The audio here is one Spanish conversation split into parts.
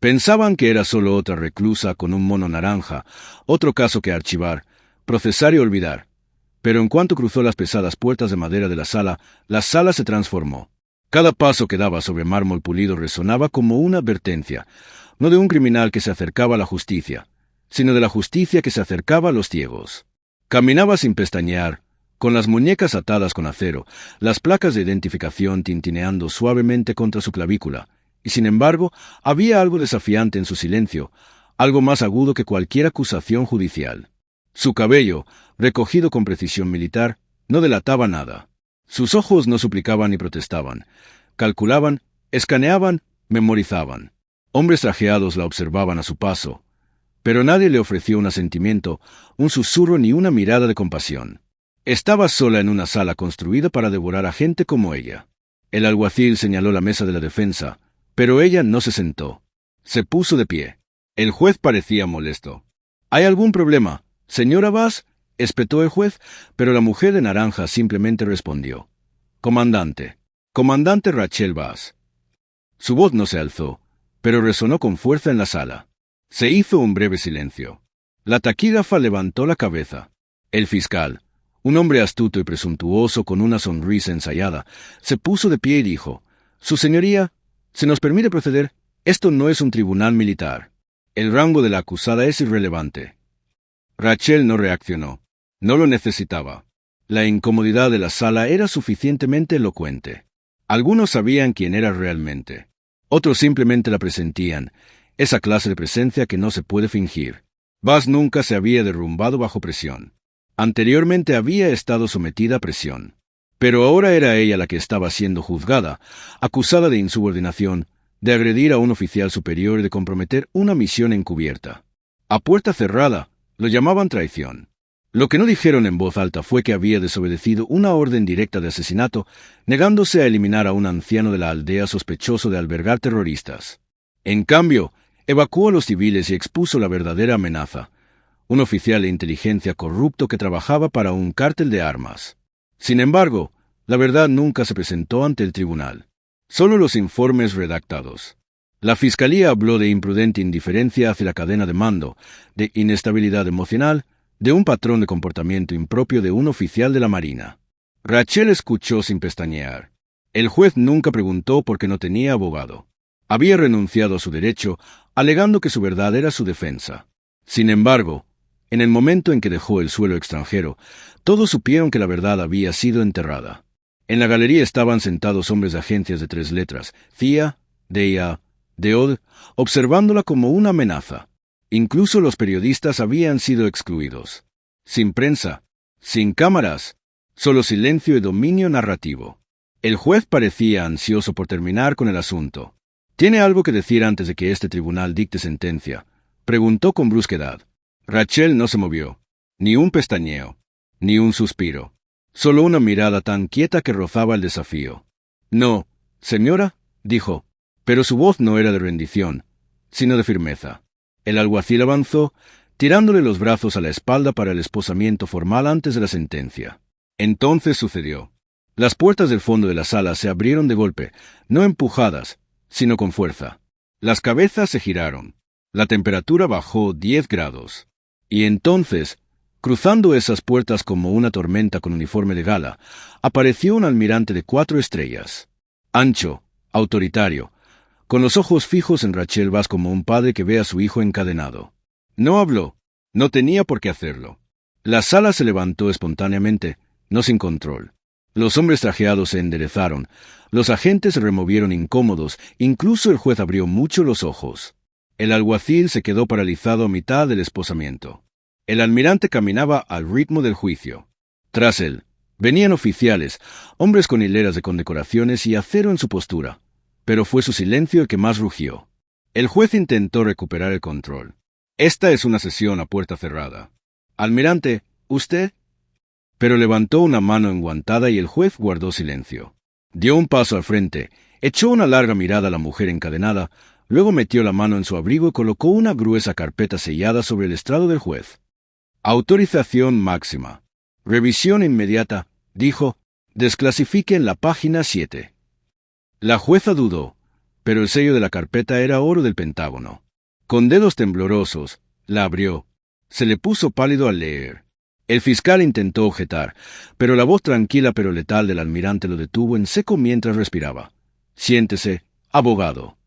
Pensaban que era solo otra reclusa con un mono naranja, otro caso que archivar, procesar y olvidar. Pero en cuanto cruzó las pesadas puertas de madera de la sala se transformó. Cada paso que daba sobre mármol pulido resonaba como una advertencia, no de un criminal que se acercaba a la justicia, sino de la justicia que se acercaba a los ciegos. Caminaba sin pestañear, con las muñecas atadas con acero, las placas de identificación tintineando suavemente contra su clavícula, y sin embargo había algo desafiante en su silencio, algo más agudo que cualquier acusación judicial. Su cabello, recogido con precisión militar, no delataba nada. Sus ojos no suplicaban ni protestaban. Calculaban, escaneaban, memorizaban. Hombres trajeados la observaban a su paso, pero nadie le ofreció un asentimiento, un susurro ni una mirada de compasión. Estaba sola en una sala construida para devorar a gente como ella. El alguacil señaló la mesa de la defensa, pero ella no se sentó. Se puso de pie. El juez parecía molesto. ¿Hay algún problema, señora Bass?, espetó el juez, pero la mujer de naranja simplemente respondió: Comandante Rachel Bass. Su voz no se alzó, pero resonó con fuerza en la sala. Se hizo un breve silencio. La taquígrafa levantó la cabeza. El fiscal, un hombre astuto y presuntuoso con una sonrisa ensayada, se puso de pie y dijo: Su señoría, ¿se nos permite proceder? Esto no es un tribunal militar. El rango de la acusada es irrelevante. Rachel no reaccionó. No lo necesitaba. La incomodidad de la sala era suficientemente elocuente. Algunos sabían quién era realmente. Otros simplemente la presentían, esa clase de presencia que no se puede fingir. Bass nunca se había derrumbado bajo presión. Anteriormente había estado sometida a presión. Pero ahora era ella la que estaba siendo juzgada, acusada de insubordinación, de agredir a un oficial superior y de comprometer una misión encubierta. A puerta cerrada, lo llamaban traición. Lo que no dijeron en voz alta fue que había desobedecido una orden directa de asesinato, negándose a eliminar a un anciano de la aldea sospechoso de albergar terroristas. En cambio, evacuó a los civiles y expuso la verdadera amenaza: un oficial de inteligencia corrupto que trabajaba para un cártel de armas. Sin embargo, la verdad nunca se presentó ante el tribunal. Solo los informes redactados. La fiscalía habló de imprudente indiferencia hacia la cadena de mando, de inestabilidad emocional, de un patrón de comportamiento impropio de un oficial de la Marina. Rachel escuchó sin pestañear. El juez nunca preguntó por qué no tenía abogado. Había renunciado a su derecho, alegando que su verdad era su defensa. Sin embargo, en el momento en que dejó el suelo extranjero, todos supieron que la verdad había sido enterrada. En la galería estaban sentados hombres de agencias de 3 letras, CIA, DEA, DEOD, observándola como una amenaza. Incluso los periodistas habían sido excluidos. Sin prensa, sin cámaras, solo silencio y dominio narrativo. El juez parecía ansioso por terminar con el asunto. ¿Tiene algo que decir antes de que este tribunal dicte sentencia?, preguntó con brusquedad. Rachel no se movió. Ni un pestañeo, ni un suspiro. Solo una mirada tan quieta que rozaba el desafío. No, señora, dijo, pero su voz no era de rendición, sino de firmeza. El alguacil avanzó, tirándole los brazos a la espalda para el esposamiento formal antes de la sentencia. Entonces sucedió. Las puertas del fondo de la sala se abrieron de golpe, no empujadas, sino con fuerza. Las cabezas se giraron. La temperatura bajó 10 grados. Y entonces, cruzando esas puertas como una tormenta con uniforme de gala, apareció un almirante de 4 estrellas. Ancho, autoritario, con los ojos fijos en Rachel Bass como un padre que ve a su hijo encadenado. No habló. No tenía por qué hacerlo. La sala se levantó espontáneamente, no sin control. Los hombres trajeados se enderezaron. Los agentes se removieron incómodos. Incluso el juez abrió mucho los ojos. El alguacil se quedó paralizado a mitad del esposamiento. El almirante caminaba al ritmo del juicio. Tras él, venían oficiales, hombres con hileras de condecoraciones y acero en su postura. Pero fue su silencio el que más rugió. El juez intentó recuperar el control. Esta es una sesión a puerta cerrada. Almirante, ¿usted? Pero levantó una mano enguantada y el juez guardó silencio. Dio un paso al frente, echó una larga mirada a la mujer encadenada, luego metió la mano en su abrigo y colocó una gruesa carpeta sellada sobre el estrado del juez. Autorización máxima. Revisión inmediata, dijo. Desclasifiquen la página 7. La jueza dudó. pero el sello de la carpeta era oro del Pentágono. Con dedos temblorosos, la abrió. Se le puso pálido al leer. El fiscal intentó objetar, pero la voz tranquila pero letal del almirante lo detuvo en seco mientras respiraba. Siéntese, abogado.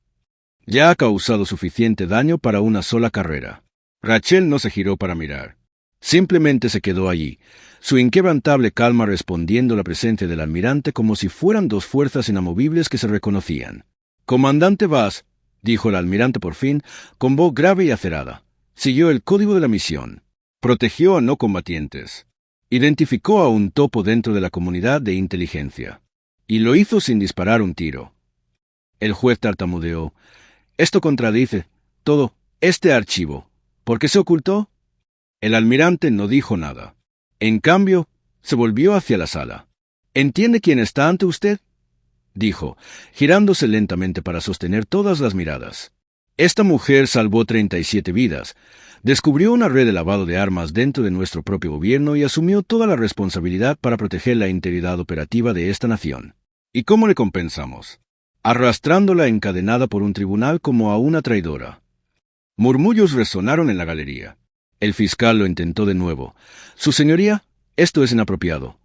Ya ha causado suficiente daño para una sola carrera. Rachel no se giró para mirar. Simplemente se quedó allí, su inquebrantable calma respondiendo a la presencia del almirante como si fueran dos fuerzas inamovibles que se reconocían. «Comandante Bass», dijo el almirante por fin, con voz grave y acerada. Siguió el código de la misión. Protegió a no combatientes. Identificó a un topo dentro de la comunidad de inteligencia. Y lo hizo sin disparar un tiro. El juez tartamudeó. «Esto contradice todo este archivo. ¿Por qué se ocultó?» El almirante no dijo nada. En cambio, se volvió hacia la sala. «¿Entiende quién está ante usted?», dijo, girándose lentamente para sostener todas las miradas. «Esta mujer salvó 37 vidas, descubrió una red de lavado de armas dentro de nuestro propio gobierno y asumió toda la responsabilidad para proteger la integridad operativa de esta nación. ¿Y cómo le compensamos? Arrastrándola encadenada por un tribunal como a una traidora». Murmullos resonaron en la galería. El fiscal lo intentó de nuevo. «Su señoría, esto es inapropiado».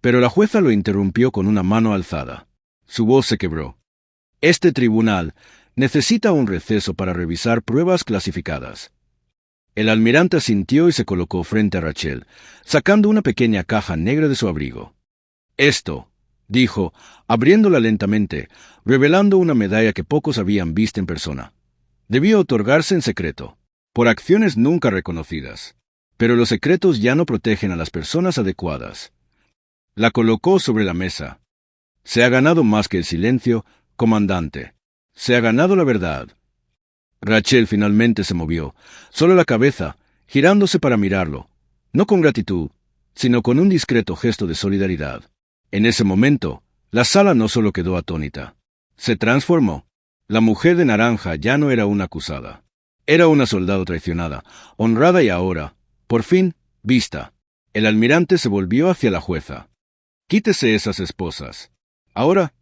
Pero la jueza lo interrumpió con una mano alzada. Su voz se quebró. «Este tribunal necesita un receso para revisar pruebas clasificadas». El almirante asintió y se colocó frente a Rachel, sacando una pequeña caja negra de su abrigo. «Esto», dijo, abriéndola lentamente, revelando una medalla que pocos habían visto en persona. «Debió otorgarse en secreto, por acciones nunca reconocidas. Pero los secretos ya no protegen a las personas adecuadas». La colocó sobre la mesa. «Se ha ganado más que el silencio, comandante. Se ha ganado la verdad». Rachel finalmente se movió, solo la cabeza, girándose para mirarlo, no con gratitud, sino con un discreto gesto de solidaridad. En ese momento, la sala no solo quedó atónita, se transformó. La mujer de naranja ya no era una acusada. Era una soldado traicionada, honrada y ahora, por fin, vista. El almirante se volvió hacia la jueza. «Quítese esas esposas. Ahora».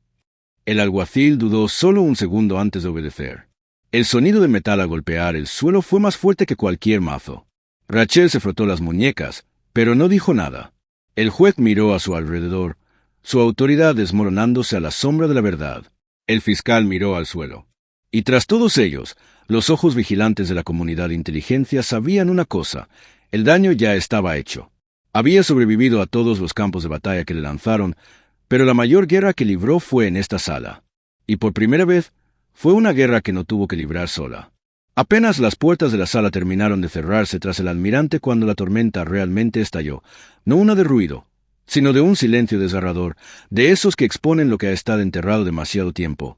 El alguacil dudó solo un segundo antes de obedecer. El sonido de metal al golpear el suelo fue más fuerte que cualquier mazo. Rachel se frotó las muñecas, pero no dijo nada. El juez miró a su alrededor, su autoridad desmoronándose a la sombra de la verdad. El fiscal miró al suelo. Y tras todos ellos, los ojos vigilantes de la comunidad de inteligencia sabían una cosa: el daño ya estaba hecho. Había sobrevivido a todos los campos de batalla que le lanzaron, pero la mayor guerra que libró fue en esta sala. Y por primera vez, fue una guerra que no tuvo que librar sola. Apenas las puertas de la sala terminaron de cerrarse tras el almirante cuando la tormenta realmente estalló, no una de ruido, sino de un silencio desgarrador, de esos que exponen lo que ha estado enterrado demasiado tiempo.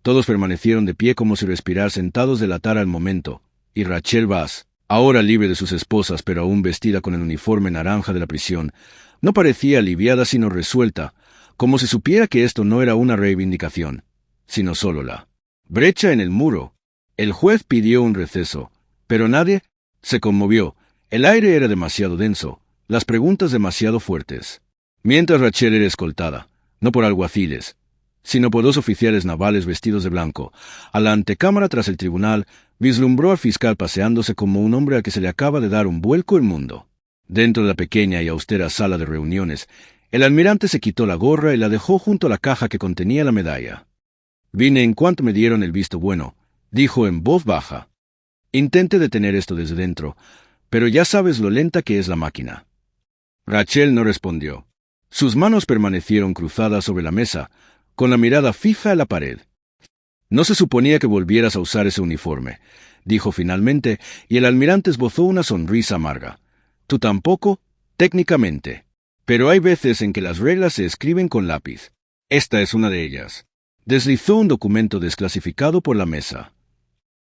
Todos permanecieron de pie como si respirar sentados delatara el momento, y Rachel Bass, ahora libre de sus esposas pero aún vestida con el uniforme naranja de la prisión, no parecía aliviada sino resuelta, como si supiera que esto no era una reivindicación, sino solo la brecha en el muro. El juez pidió un receso, pero nadie se conmovió. El aire era demasiado denso, las preguntas demasiado fuertes. Mientras Rachel era escoltada, no por alguaciles, sino por dos oficiales navales vestidos de blanco, a la antecámara tras el tribunal, vislumbró al fiscal paseándose como un hombre al que se le acaba de dar un vuelco el mundo. Dentro de la pequeña y austera sala de reuniones, el almirante se quitó la gorra y la dejó junto a la caja que contenía la medalla. «Vine en cuanto me dieron el visto bueno», dijo en voz baja. «Intente detener esto desde dentro, pero ya sabes lo lenta que es la máquina». Rachel no respondió. Sus manos permanecieron cruzadas sobre la mesa, con la mirada fija en la pared. «No se suponía que volvieras a usar ese uniforme», dijo finalmente, y el almirante esbozó una sonrisa amarga. «Tú tampoco, técnicamente. Pero hay veces en que las reglas se escriben con lápiz. Esta es una de ellas». Deslizó un documento desclasificado por la mesa.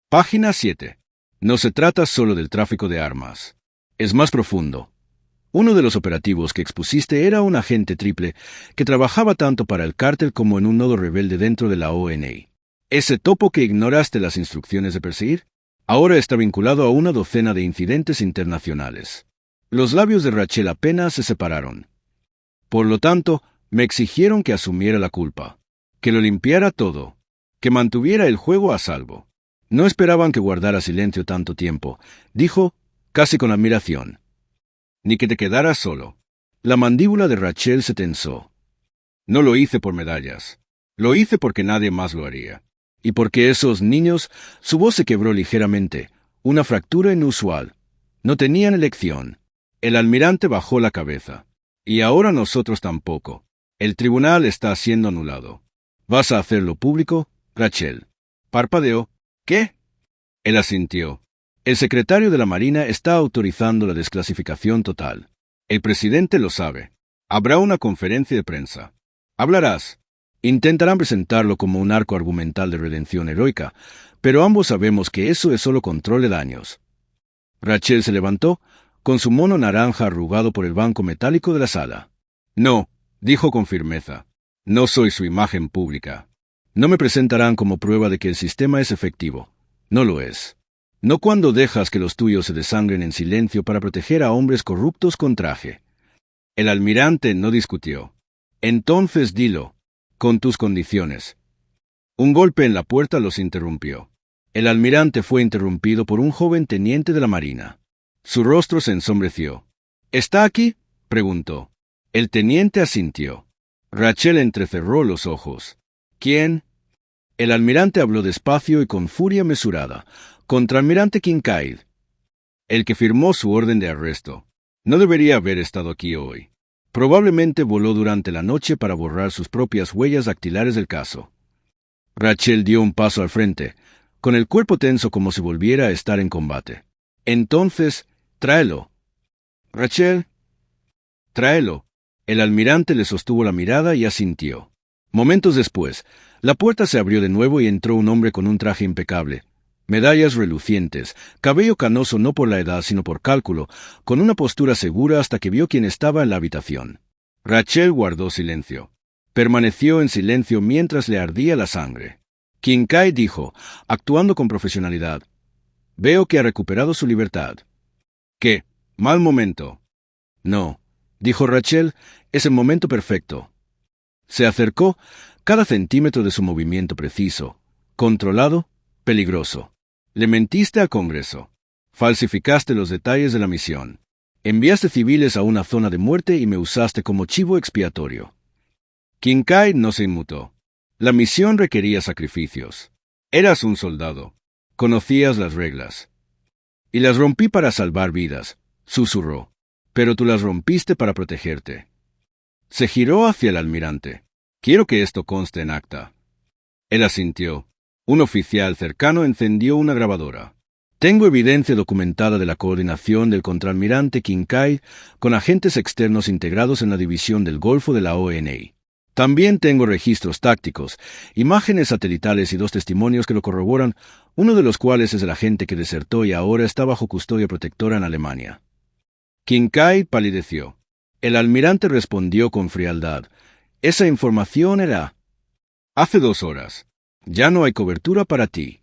Página 7. No se trata solo del tráfico de armas. Es más profundo. Uno de los operativos que expusiste era un agente triple que trabajaba tanto para el cártel como en un nodo rebelde dentro de la ONA. Ese topo que ignoraste las instrucciones de perseguir, ahora está vinculado a una docena de incidentes internacionales. Los labios de Rachel apenas se separaron. Por lo tanto, me exigieron que asumiera la culpa, que lo limpiara todo, que mantuviera el juego a salvo. No esperaban que guardara silencio tanto tiempo, dijo, casi con admiración. Ni que te quedaras solo. La mandíbula de Rachel se tensó. No lo hice por medallas. Lo hice porque nadie más lo haría. Y porque esos niños, su voz se quebró ligeramente, una fractura inusual. No tenían elección. El almirante bajó la cabeza. Y ahora nosotros tampoco. El tribunal está siendo anulado. ¿Vas a hacerlo público, Rachel? Parpadeó. ¿Qué? Él asintió. El secretario de la Marina está autorizando la desclasificación total. El presidente lo sabe. Habrá una conferencia de prensa. Hablarás. Intentarán presentarlo como un arco argumental de redención heroica, pero ambos sabemos que eso es solo control de daños. Rachel se levantó, con su mono naranja arrugado por el banco metálico de la sala. No, dijo con firmeza. No soy su imagen pública. No me presentarán como prueba de que el sistema es efectivo. No lo es. No cuando dejas que los tuyos se desangren en silencio para proteger a hombres corruptos con traje. El almirante no discutió. Entonces dilo, con tus condiciones. Un golpe en la puerta los interrumpió. El almirante fue interrumpido por un joven teniente de la Marina. Su rostro se ensombreció. ¿Está aquí?, preguntó. El teniente asintió. Rachel entrecerró los ojos. ¿Quién? El almirante habló despacio y con furia mesurada. Contraalmirante Kincaid. El que firmó su orden de arresto. No debería haber estado aquí hoy. Probablemente voló durante la noche para borrar sus propias huellas dactilares del caso. Rachel dio un paso al frente, con el cuerpo tenso como si volviera a estar en combate. Entonces, tráelo. Rachel. Tráelo. El almirante le sostuvo la mirada y asintió. Momentos después, la puerta se abrió de nuevo y entró un hombre con un traje impecable, medallas relucientes, cabello canoso no por la edad sino por cálculo, con una postura segura hasta que vio quién estaba en la habitación. Rachel guardó silencio. Permaneció en silencio mientras le ardía la sangre. Kincaid dijo, actuando con profesionalidad. Veo que ha recuperado su libertad. ¿Qué? ¿Mal momento? No, dijo Rachel, es el momento perfecto. Se acercó, cada centímetro de su movimiento preciso, controlado, peligroso. Le mentiste al Congreso. Falsificaste los detalles de la misión. Enviaste civiles a una zona de muerte y me usaste como chivo expiatorio. Kincaid no se inmutó. La misión requería sacrificios. Eras un soldado. Conocías las reglas. Y las rompí para salvar vidas, susurró. Pero tú las rompiste para protegerte. Se giró hacia el almirante. Quiero que esto conste en acta. Él asintió. Un oficial cercano encendió una grabadora. Tengo evidencia documentada de la coordinación del contraalmirante Kincaid con agentes externos integrados en la división del Golfo de la ONI. También tengo registros tácticos, imágenes satelitales y 2 testimonios que lo corroboran, uno de los cuales es el agente que desertó y ahora está bajo custodia protectora en Alemania. Kincaid palideció. El almirante respondió con frialdad. Esa información era... Hace 2 horas. Ya no hay cobertura para ti.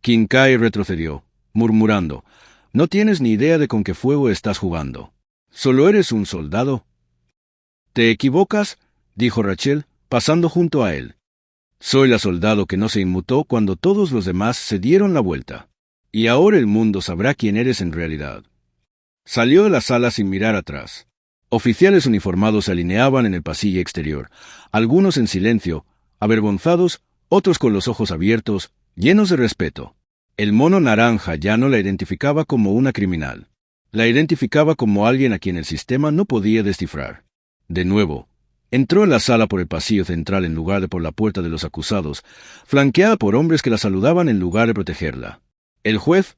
Kincaid retrocedió, murmurando. No tienes ni idea de con qué fuego estás jugando. ¿Solo eres un soldado? ¿Te equivocas?, dijo Rachel, pasando junto a él. Soy la soldado que no se inmutó cuando todos los demás se dieron la vuelta. Y ahora el mundo sabrá quién eres en realidad. Salió de la sala sin mirar atrás. Oficiales uniformados se alineaban en el pasillo exterior, algunos en silencio, avergonzados, otros con los ojos abiertos, llenos de respeto. El mono naranja ya no la identificaba como una criminal. La identificaba como alguien a quien el sistema no podía descifrar. De nuevo, entró en la sala por el pasillo central en lugar de por la puerta de los acusados, flanqueada por hombres que la saludaban en lugar de protegerla. El juez,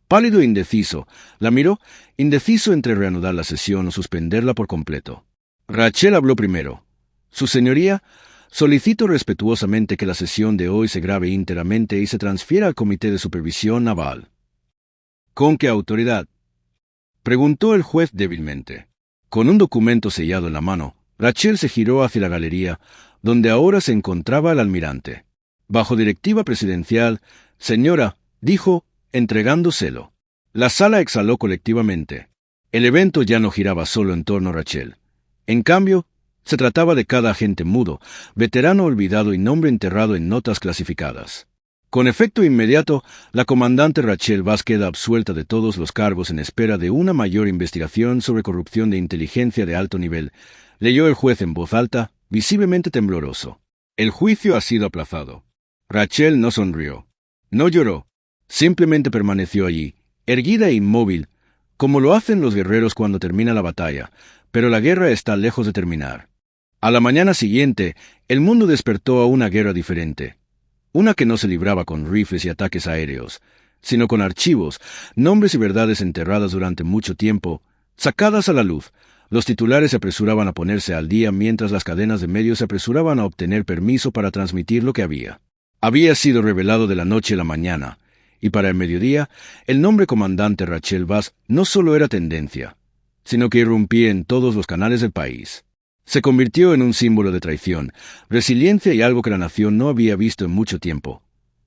pálido e indeciso, la miró, indeciso entre reanudar la sesión o suspenderla por completo. Rachel habló primero. Su señoría, solicito respetuosamente que la sesión de hoy se grabe íntegramente y se transfiera al Comité de Supervisión Naval. ¿Con qué autoridad?, preguntó el juez débilmente. Con un documento sellado en la mano, Rachel se giró hacia la galería, donde ahora se encontraba el almirante. Bajo directiva presidencial, señora, dijo, entregándoselo. La sala exhaló colectivamente. El evento ya no giraba solo en torno a Rachel. En cambio, Se trataba de cada agente mudo, veterano olvidado y nombre enterrado en notas clasificadas. Con efecto inmediato, la comandante Rachel Bass queda absuelta de todos los cargos en espera de una mayor investigación sobre corrupción de inteligencia de alto nivel, leyó el juez en voz alta, visiblemente tembloroso. El juicio ha sido aplazado. Rachel no sonrió. No lloró. Simplemente permaneció allí, erguida e inmóvil, como lo hacen los guerreros cuando termina la batalla, pero la guerra está lejos de terminar. A la mañana siguiente, el mundo despertó a una guerra diferente. Una que no se libraba con rifles y ataques aéreos, sino con archivos, nombres y verdades enterradas durante mucho tiempo, sacadas a la luz. Los titulares se apresuraban a ponerse al día mientras las cadenas de medios se apresuraban a obtener permiso para transmitir lo que había sido revelado de la noche a la mañana, y para el mediodía, el nombre comandante Rachel Bass no solo era tendencia, sino que irrumpía en todos los canales del país. Se convirtió en un símbolo de traición, resiliencia y algo que la nación no había visto en mucho tiempo.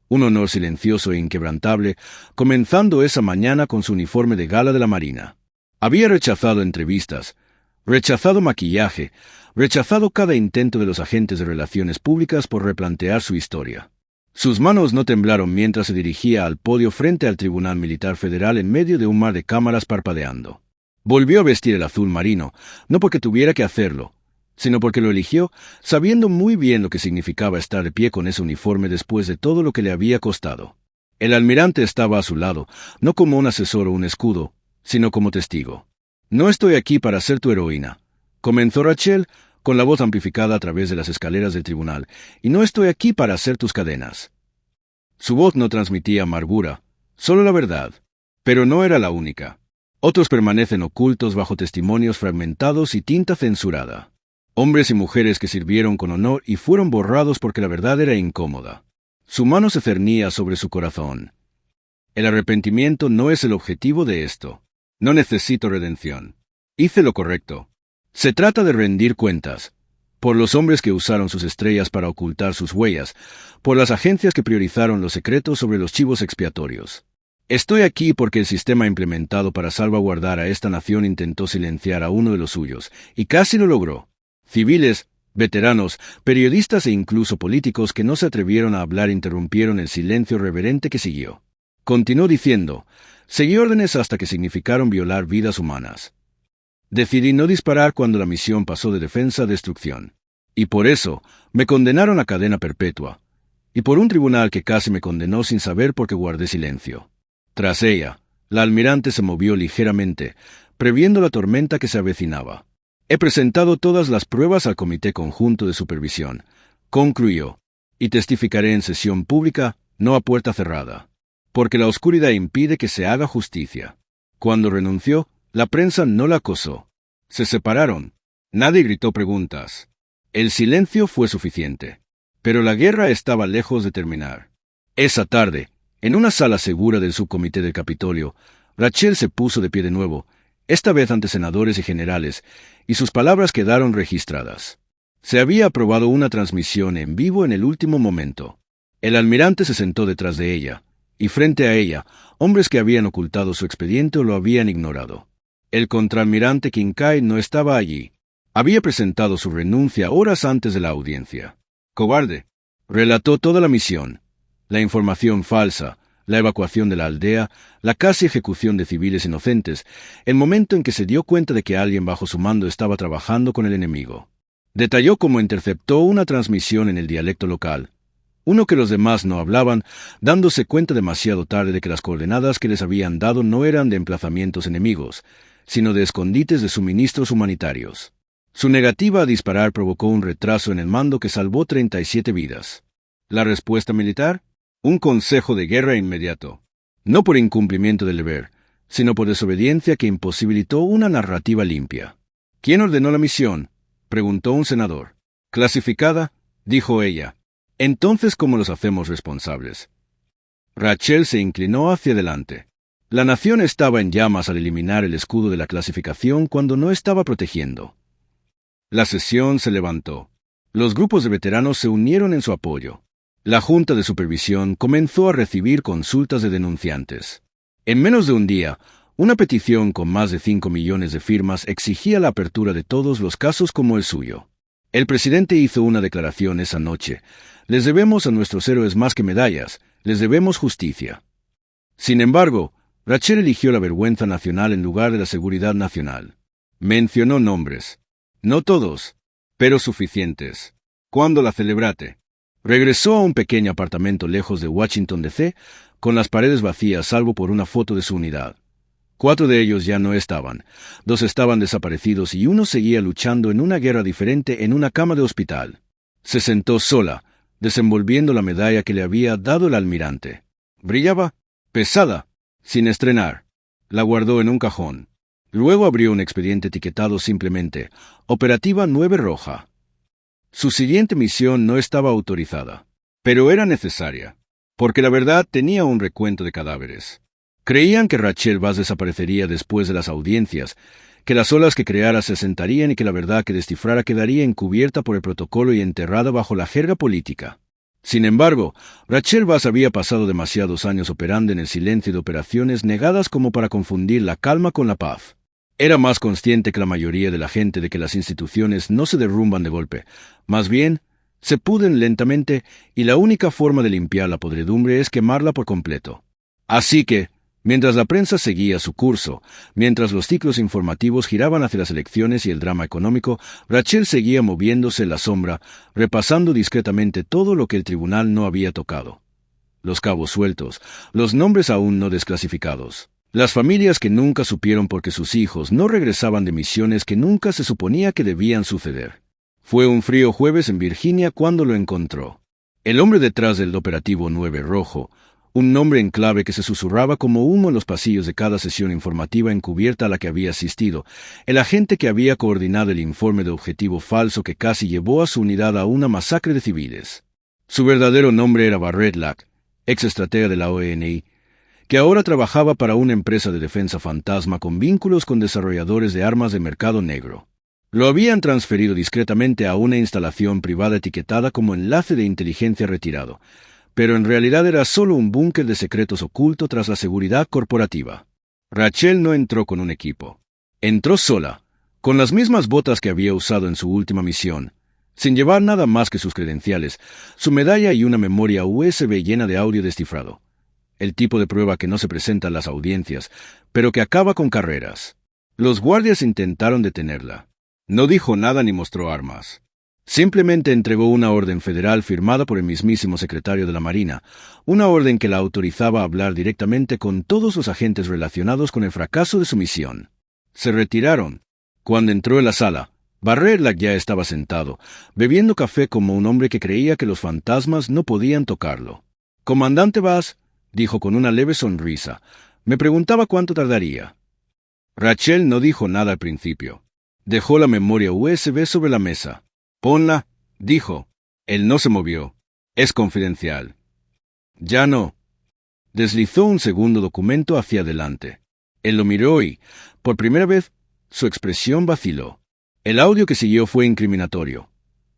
Un honor silencioso e inquebrantable, comenzando esa mañana con su uniforme de gala de la Marina. Había rechazado entrevistas, rechazado maquillaje, rechazado cada intento de los agentes de relaciones públicas por replantear su historia. Sus manos no temblaron mientras se dirigía al podio frente al Tribunal Militar Federal en medio de un mar de cámaras parpadeando. Volvió a vestir el azul marino, no porque tuviera que hacerlo, sino porque lo eligió, sabiendo muy bien lo que significaba estar de pie con ese uniforme después de todo lo que le había costado. El almirante estaba a su lado, no como un asesor o un escudo, sino como testigo. «No estoy aquí para ser tu heroína», comenzó Rachel, con la voz amplificada a través de las escaleras del tribunal, «y no estoy aquí para hacer tus cadenas». Su voz no transmitía amargura, solo la verdad, pero no era la única. Otros permanecen ocultos bajo testimonios fragmentados y tinta censurada. Hombres y mujeres que sirvieron con honor y fueron borrados porque la verdad era incómoda. Su mano se cernía sobre su corazón. El arrepentimiento no es el objetivo de esto. No necesito redención. Hice lo correcto. Se trata de rendir cuentas. Por los hombres que usaron sus estrellas para ocultar sus huellas, por las agencias que priorizaron los secretos sobre los chivos expiatorios. Estoy aquí porque el sistema implementado para salvaguardar a esta nación intentó silenciar a uno de los suyos, y casi lo logró. Civiles, veteranos, periodistas e incluso políticos que no se atrevieron a hablar interrumpieron el silencio reverente que siguió. Continuó diciendo, seguí órdenes hasta que significaron violar vidas humanas. Decidí no disparar cuando la misión pasó de defensa a destrucción. Y por eso, me condenaron a cadena perpetua. Y por un tribunal que casi me condenó sin saber por qué guardé silencio. Tras ella, la almirante se movió ligeramente, previendo la tormenta que se avecinaba. He presentado todas las pruebas al Comité Conjunto de Supervisión, concluyó, y testificaré en sesión pública, no a puerta cerrada, porque la oscuridad impide que se haga justicia. Cuando renunció, la prensa no la acosó. Se separaron. Nadie gritó preguntas. El silencio fue suficiente. Pero la guerra estaba lejos de terminar. Esa tarde, en una sala segura del subcomité del Capitolio, Rachel se puso de pie de nuevo, esta vez ante senadores y generales, y sus palabras quedaron registradas. Se había aprobado una transmisión en vivo en el último momento. El almirante se sentó detrás de ella, y frente a ella, hombres que habían ocultado su expediente o lo habían ignorado. El contraalmirante Kincaid no estaba allí. Había presentado su renuncia horas antes de la audiencia. Cobarde. Relató toda la misión. La información falsa, la evacuación de la aldea, la casi ejecución de civiles inocentes, el momento en que se dio cuenta de que alguien bajo su mando estaba trabajando con el enemigo. Detalló cómo interceptó una transmisión en el dialecto local, uno que los demás no hablaban, dándose cuenta demasiado tarde de que las coordenadas que les habían dado no eran de emplazamientos enemigos, sino de escondites de suministros humanitarios. Su negativa a disparar provocó un retraso en el mando que salvó 37 vidas. ¿La respuesta militar? Un consejo de guerra inmediato. No por incumplimiento del deber, sino por desobediencia que imposibilitó una narrativa limpia. ¿Quién ordenó la misión?, preguntó un senador. Clasificada, dijo ella. Entonces, ¿cómo los hacemos responsables? Rachel se inclinó hacia adelante. La nación estaba en llamas al eliminar el escudo de la clasificación cuando no estaba protegiendo. La sesión se levantó. Los grupos de veteranos se unieron en su apoyo. La Junta de Supervisión comenzó a recibir consultas de denunciantes. En menos de un día, una petición con más de 5 millones de firmas exigía la apertura de todos los casos como el suyo. El presidente hizo una declaración esa noche. Les debemos a nuestros héroes más que medallas, les debemos justicia. Sin embargo, Rachel eligió la vergüenza nacional en lugar de la seguridad nacional. Mencionó nombres. No todos, pero suficientes. ¿Cuándo la celebrate? Regresó a un pequeño apartamento lejos de Washington, D.C., con las paredes vacías salvo por una foto de su unidad. 4 de ellos ya no estaban, 2 estaban desaparecidos y uno seguía luchando en una guerra diferente en una cama de hospital. Se sentó sola, desenvolviendo la medalla que le había dado el almirante. Brillaba, pesada, sin estrenar. La guardó en un cajón. Luego abrió un expediente etiquetado simplemente Operativa 9 Roja. Su siguiente misión no estaba autorizada, pero era necesaria, porque la verdad tenía un recuento de cadáveres. Creían que Rachel Bass desaparecería después de las audiencias, que las olas que creara se asentarían y que la verdad que descifrara quedaría encubierta por el protocolo y enterrada bajo la jerga política. Sin embargo, Rachel Bass había pasado demasiados años operando en el silencio de operaciones negadas como para confundir la calma con la paz. Era más consciente que la mayoría de la gente de que las instituciones no se derrumban de golpe, más bien, se pudren lentamente y la única forma de limpiar la podredumbre es quemarla por completo. Así que, mientras la prensa seguía su curso, mientras los ciclos informativos giraban hacia las elecciones y el drama económico, Rachel seguía moviéndose en la sombra, repasando discretamente todo lo que el tribunal no había tocado. Los cabos sueltos, los nombres aún no desclasificados. Las familias que nunca supieron porque sus hijos no regresaban de misiones que nunca se suponía que debían suceder. Fue un frío jueves en Virginia cuando lo encontró. El hombre detrás del operativo 9 Rojo, un nombre en clave que se susurraba como humo en los pasillos de cada sesión informativa encubierta a la que había asistido, el agente que había coordinado el informe de objetivo falso que casi llevó a su unidad a una masacre de civiles. Su verdadero nombre era Barrett Lack, ex estratega de la ONI, que ahora trabajaba para una empresa de defensa fantasma con vínculos con desarrolladores de armas de mercado negro. Lo habían transferido discretamente a una instalación privada etiquetada como enlace de inteligencia retirado, pero en realidad era solo un búnker de secretos oculto tras la seguridad corporativa. Rachel no entró con un equipo. Entró sola, con las mismas botas que había usado en su última misión, sin llevar nada más que sus credenciales, su medalla y una memoria USB llena de audio descifrado. El tipo de prueba que no se presenta en las audiencias, pero que acaba con carreras. Los guardias intentaron detenerla. No dijo nada ni mostró armas. Simplemente entregó una orden federal firmada por el mismísimo secretario de la Marina, una orden que la autorizaba a hablar directamente con todos los agentes relacionados con el fracaso de su misión. Se retiraron. Cuando entró en la sala, Barrett Lack ya estaba sentado, bebiendo café como un hombre que creía que los fantasmas no podían tocarlo. «Comandante Bass», dijo con una leve sonrisa. Me preguntaba cuánto tardaría. Rachel no dijo nada al principio. Dejó la memoria USB sobre la mesa. Ponla, dijo. Él no se movió. Es confidencial. Ya no. Deslizó un segundo documento hacia adelante. Él lo miró y, por primera vez, su expresión vaciló. El audio que siguió fue incriminatorio.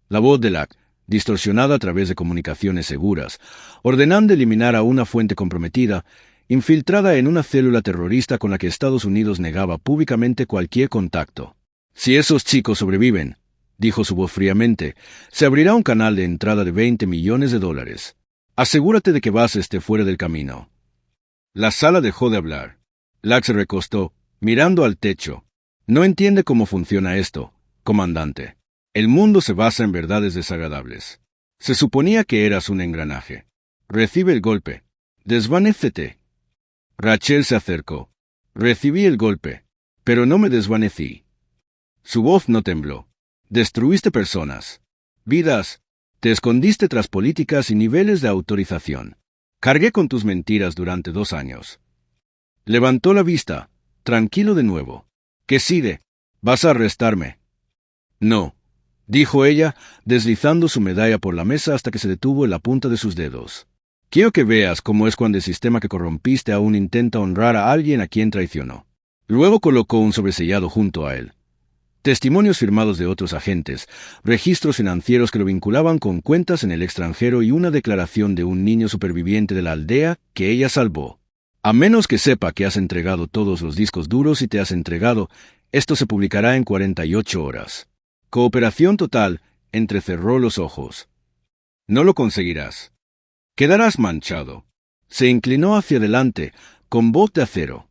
La voz de Lack, distorsionada a través de comunicaciones seguras, ordenando eliminar a una fuente comprometida, infiltrada en una célula terrorista con la que Estados Unidos negaba públicamente cualquier contacto. Si esos chicos sobreviven, dijo su voz fríamente, se abrirá un canal de entrada de $20 millones. Asegúrate de que Bass esté fuera del camino. La sala dejó de hablar. Lack se recostó, mirando al techo. No entiende cómo funciona esto, comandante. El mundo se basa en verdades desagradables. Se suponía que eras un engranaje. Recibe el golpe. Desvanécete. Rachel se acercó. Recibí el golpe, pero no me desvanecí. Su voz no tembló. Destruiste personas. Vidas. Te escondiste tras políticas y niveles de autorización. Cargué con tus mentiras durante 2 años. Levantó la vista, tranquilo de nuevo. ¿Qué sigue? ¿Vas a arrestarme? No, dijo ella, deslizando su medalla por la mesa hasta que se detuvo en la punta de sus dedos. Quiero que veas cómo es cuando el sistema que corrompiste aún intenta honrar a alguien a quien traicionó. Luego colocó un sobresellado junto a él. Testimonios firmados de otros agentes, registros financieros que lo vinculaban con cuentas en el extranjero y una declaración de un niño superviviente de la aldea que ella salvó. A menos que sepa que has entregado todos los discos duros y te has entregado, esto se publicará en 48 horas. Cooperación total, entrecerró los ojos. No lo conseguirás. Quedarás manchado. Se inclinó hacia adelante, con voz de acero.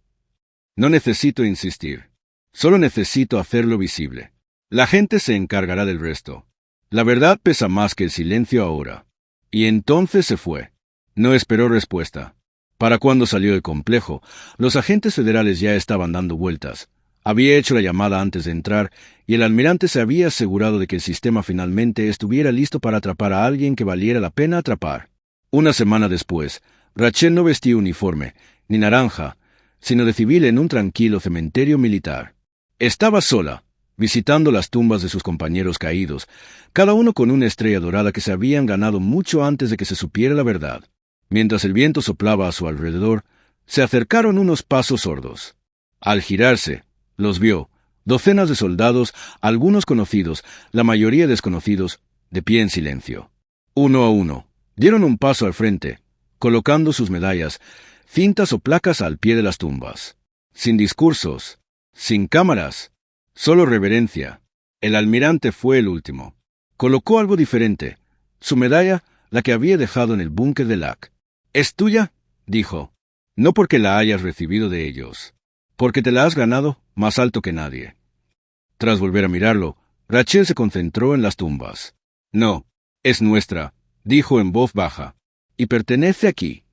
No necesito insistir. Solo necesito hacerlo visible. La gente se encargará del resto. La verdad pesa más que el silencio ahora. Y entonces se fue. No esperó respuesta. Para cuando salió del complejo, los agentes federales ya estaban dando vueltas. Había hecho la llamada antes de entrar, y el almirante se había asegurado de que el sistema finalmente estuviera listo para atrapar a alguien que valiera la pena atrapar. Una semana después, Rachel no vestía uniforme, ni naranja, sino de civil en un tranquilo cementerio militar. Estaba sola, visitando las tumbas de sus compañeros caídos, cada uno con una estrella dorada que se habían ganado mucho antes de que se supiera la verdad. Mientras el viento soplaba a su alrededor, se acercaron unos pasos sordos. Al girarse, los vio, docenas de soldados, algunos conocidos, la mayoría desconocidos, de pie en silencio. Uno a uno, dieron un paso al frente, colocando sus medallas, cintas o placas al pie de las tumbas. Sin discursos, sin cámaras, solo reverencia. El almirante fue el último. Colocó algo diferente, su medalla, la que había dejado en el búnker de Lac. «¿Es tuya?», dijo. «No porque la hayas recibido de ellos, porque te la has ganado más alto que nadie». Tras volver a mirarlo, Rachel se concentró en las tumbas. «No, es nuestra», dijo en voz baja, «y pertenece aquí».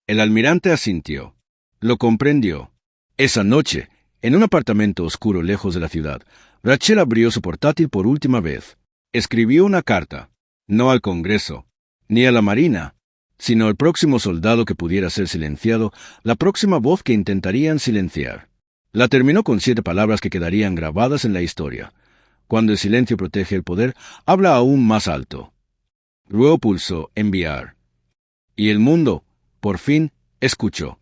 El almirante asintió. Lo comprendió. Esa noche, en un apartamento oscuro lejos de la ciudad, Rachel abrió su portátil por última vez. Escribió una carta, no al Congreso, ni a la Marina, sino al próximo soldado que pudiera ser silenciado, la próxima voz que intentarían silenciar. La terminó con 7 palabras que quedarían grabadas en la historia. Cuando el silencio protege el poder, habla aún más alto. Luego pulsó enviar. Y el mundo, por fin, escuchó.